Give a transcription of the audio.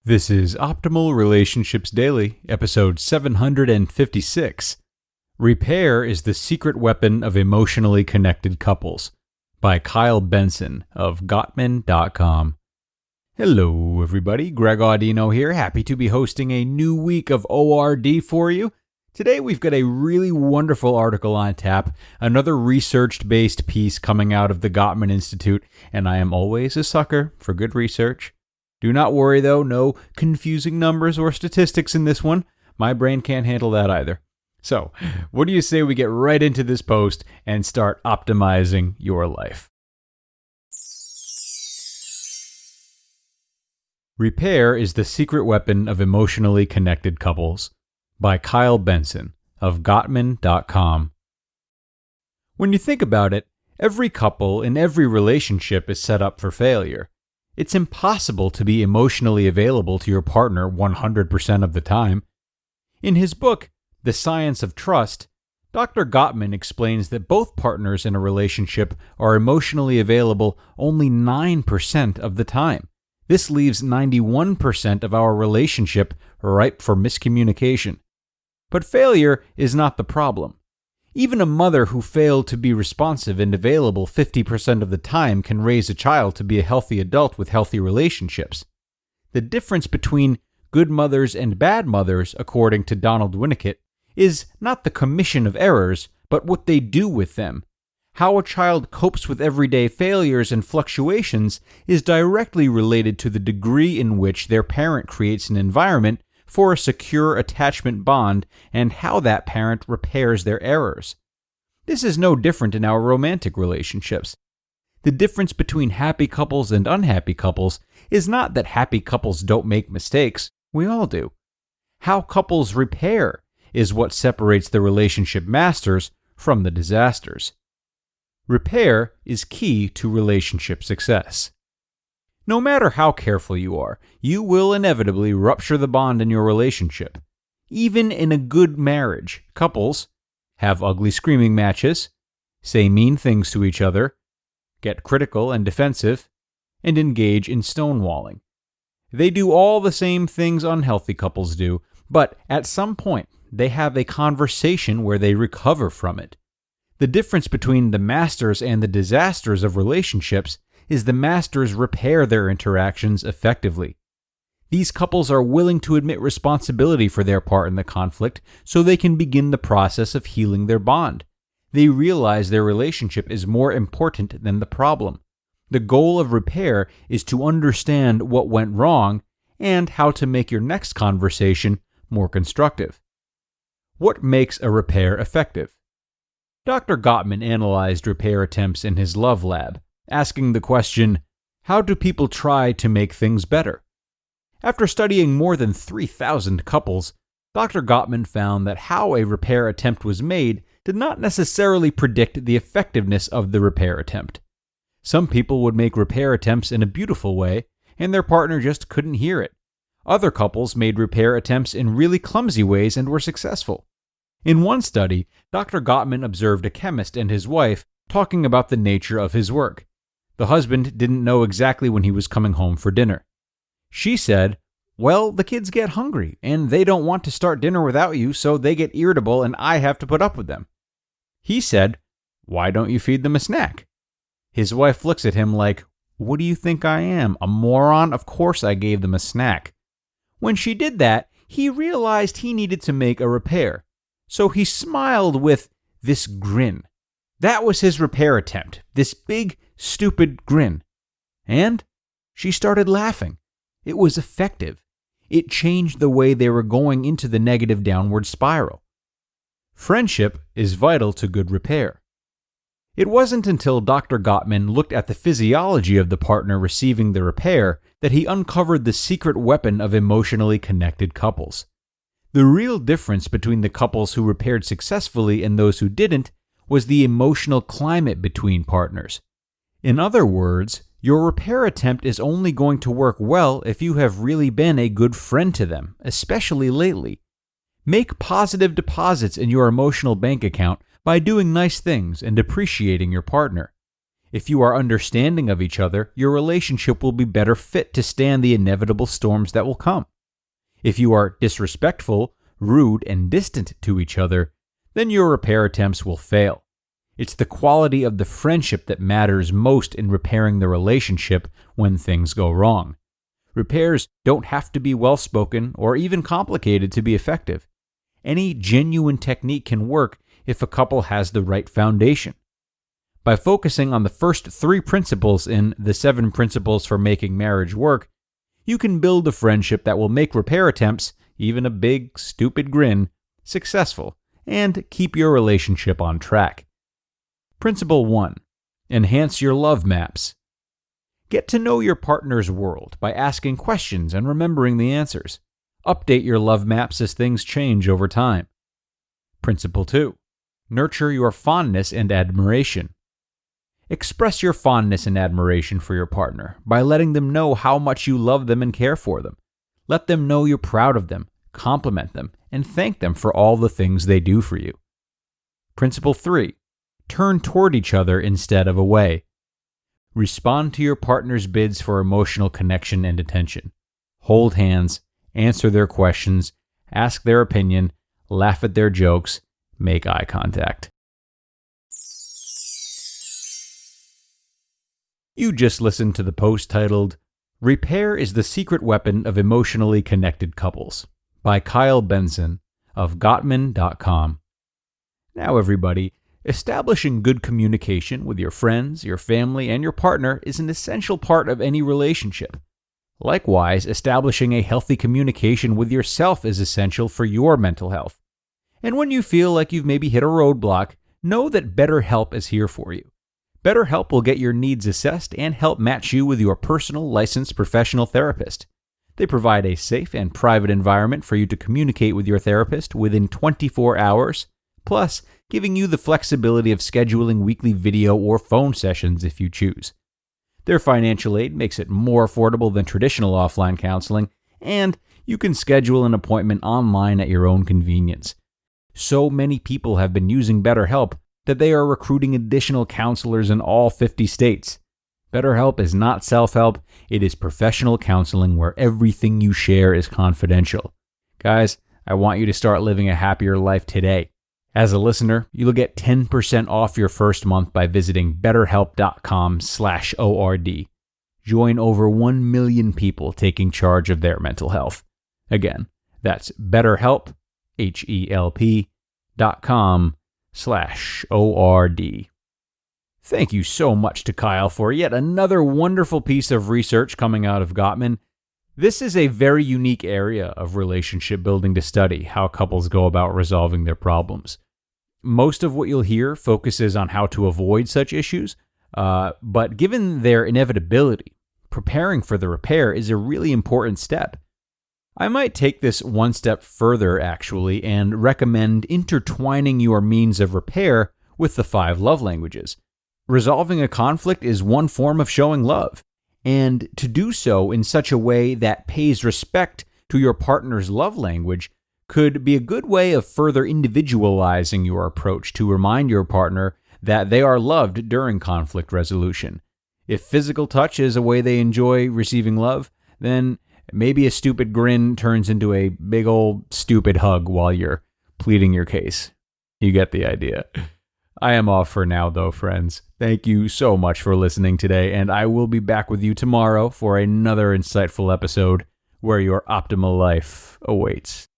This is Optimal Relationships Daily, episode 756. Repair is the Secret Weapon of Emotionally Connected Couples, by Kyle Benson of Gottman.com. Hello, everybody. Greg Audino here, happy to be hosting a new week of ORD for you. Today we've got a really wonderful article on tap, another research-based piece coming out of the Gottman Institute, and I am always a sucker for good research. Do not worry, though, no confusing numbers or statistics in this one. My brain can't handle that either. So, what do you say we get right into this post and start optimizing your life? Repair is the Secret Weapon of Emotionally Connected Couples, by Kyle Benson of Gottman.com. When you think about it, every couple in every relationship is set up for failure. It's impossible to be emotionally available to your partner 100% of the time. In his book, The Science of Trust, Dr. Gottman explains that both partners in a relationship are emotionally available only 9% of the time. This leaves 91% of our relationship ripe for miscommunication. But failure is not the problem. Even a mother who failed to be responsive and available 50% of the time can raise a child to be a healthy adult with healthy relationships. The difference between good mothers and bad mothers, according to Donald Winnicott, is not the commission of errors, but what they do with them. How a child copes with everyday failures and fluctuations is directly related to the degree in which their parent creates an environment for a secure attachment bond and how that parent repairs their errors. This is no different in our romantic relationships. The difference between happy couples and unhappy couples is not that happy couples don't make mistakes. We all do. How couples repair is what separates the relationship masters from the disasters. Repair is key to relationship success. No matter how careful you are, you will inevitably rupture the bond in your relationship. Even in a good marriage, couples have ugly screaming matches, say mean things to each other, get critical and defensive, and engage in stonewalling. They do all the same things unhealthy couples do, but at some point, they have a conversation where they recover from it. The difference between the masters and the disasters of relationships is the masters repair their interactions effectively. These couples are willing to admit responsibility for their part in the conflict so they can begin the process of healing their bond. They realize their relationship is more important than the problem. The goal of repair is to understand what went wrong and how to make your next conversation more constructive. What makes a repair effective? Dr. Gottman analyzed repair attempts in his love lab, asking the question, how do people try to make things better? After studying more than 3,000 couples, Dr. Gottman found that how a repair attempt was made did not necessarily predict the effectiveness of the repair attempt. Some people would make repair attempts in a beautiful way, and their partner just couldn't hear it. Other couples made repair attempts in really clumsy ways and were successful. In one study, Dr. Gottman observed a chemist and his wife talking about the nature of his work. The husband didn't know exactly when he was coming home for dinner. She said, well, the kids get hungry, and they don't want to start dinner without you, so they get irritable and I have to put up with them. He said, why don't you feed them a snack? His wife looks at him like, what do you think I am, a moron? Of course I gave them a snack. When she did that, he realized he needed to make a repair. So he smiled with this grin. That was his repair attempt, this big, stupid grin. And she started laughing. It was effective. It changed the way they were going into the negative downward spiral. Friendship is vital to good repair. It wasn't until Dr. Gottman looked at the physiology of the partner receiving the repair that he uncovered the secret weapon of emotionally connected couples. The real difference between the couples who repaired successfully and those who didn't was the emotional climate between partners. In other words, your repair attempt is only going to work well if you have really been a good friend to them, especially lately. Make positive deposits in your emotional bank account by doing nice things and appreciating your partner. If you are understanding of each other, your relationship will be better fit to stand the inevitable storms that will come. If you are disrespectful, rude, and distant to each other, then your repair attempts will fail. It's the quality of the friendship that matters most in repairing the relationship when things go wrong. Repairs don't have to be well-spoken or even complicated to be effective. Any genuine technique can work if a couple has the right foundation. By focusing on the first 3 principles in the 7 Principles for Making Marriage Work, you can build a friendship that will make repair attempts, even a big, stupid grin, successful, and keep your relationship on track. Principle 1. Enhance your love maps. Get to know your partner's world by asking questions and remembering the answers. Update your love maps as things change over time. Principle 2. Nurture your fondness and admiration. Express your fondness and admiration for your partner by letting them know how much you love them and care for them. Let them know you're proud of them, compliment them, and thank them for all the things they do for you. Principle 3. Turn toward each other instead of away. Respond to your partner's bids for emotional connection and attention. Hold hands, answer their questions, ask their opinion, laugh at their jokes, make eye contact. You just listened to the post titled, "Repair is the Secret Weapon of Emotionally Connected Couples" by Kyle Benson of Gottman.com. Now everybody, establishing good communication with your friends, your family, and your partner is an essential part of any relationship. Likewise, establishing a healthy communication with yourself is essential for your mental health. And when you feel like you've maybe hit a roadblock, know that BetterHelp is here for you. BetterHelp will get your needs assessed and help match you with your personal licensed professional therapist. They provide a safe and private environment for you to communicate with your therapist within 24 hours, plus giving you the flexibility of scheduling weekly video or phone sessions if you choose. Their financial aid makes it more affordable than traditional offline counseling, and you can schedule an appointment online at your own convenience. So many people have been using BetterHelp that they are recruiting additional counselors in all 50 states. BetterHelp is not self-help, it is professional counseling where everything you share is confidential. Guys, I want you to start living a happier life today. As a listener, you'll get 10% off your first month by visiting betterhelp.com/ORD. Join over 1 million people taking charge of their mental health. Again, that's BetterHelp, HELP.com/ORD. Thank you so much to Kyle for yet another wonderful piece of research coming out of Gottman. This is a very unique area of relationship building to study, how couples go about resolving their problems. Most of what you'll hear focuses on how to avoid such issues, but given their inevitability, preparing for the repair is a really important step. I might take this one step further, actually, and recommend intertwining your means of repair with the 5 love languages. Resolving a conflict is one form of showing love, and to do so in such a way that pays respect to your partner's love language could be a good way of further individualizing your approach to remind your partner that they are loved during conflict resolution. If physical touch is a way they enjoy receiving love, then maybe a stupid grin turns into a big old stupid hug while you're pleading your case. You get the idea. I am off for now, though, friends. Thank you so much for listening today, and I will be back with you tomorrow for another insightful episode where your optimal life awaits.